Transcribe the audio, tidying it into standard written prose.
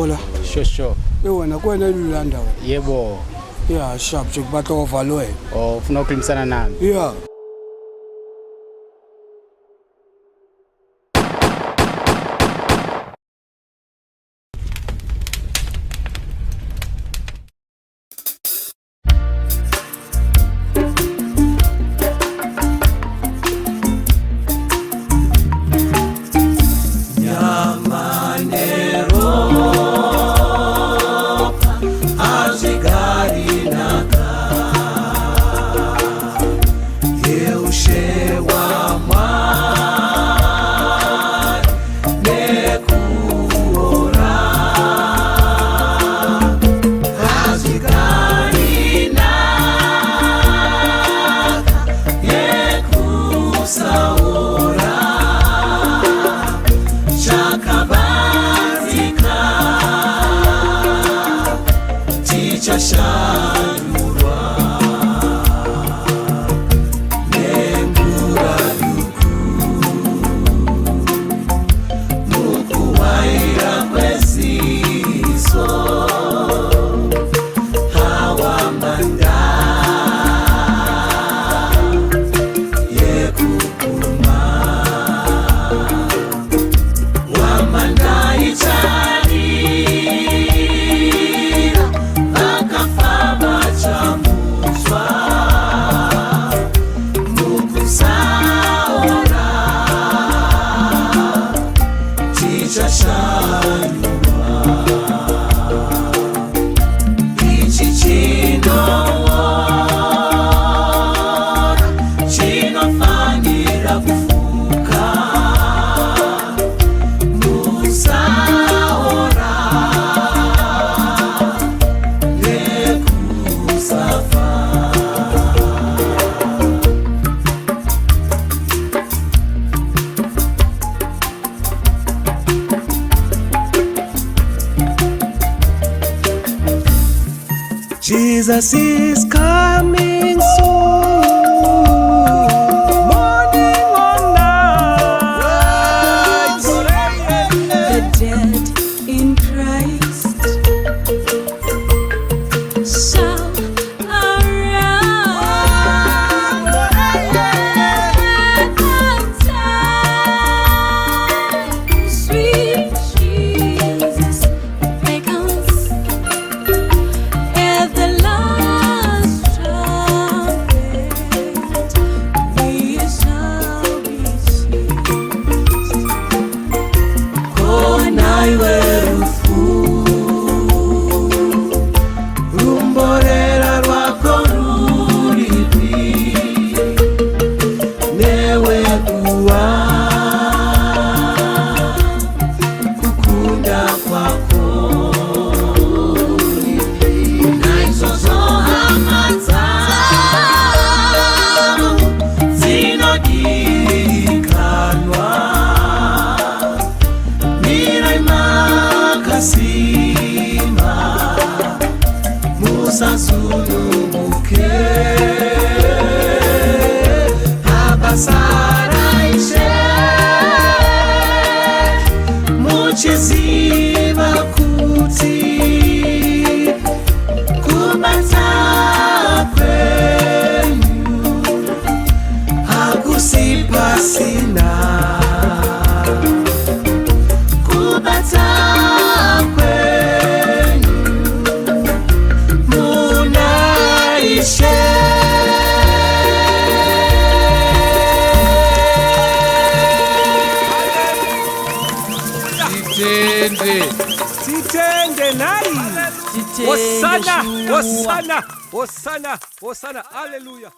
Ola. Sure. Wena kwena elulanda wena. Yebo. Yeah, sharp nje kubatla ovalo wena. Oh, ufuna ukulimisana nami. Yeah. Jesus is coming soon. Morning or night. The dead in Christ shall arise at that time. Sweet Jesus beckons. The last trumpet, we shall be seized. Konaiwe rufu, rumborera rwako ruripi, newe kuwa kukunda kwako. Musansunubuke abasara ishe muchiziva kuti kubata kwenyu hakusipasina kubata Titende nai. Hosana. Hallelujah.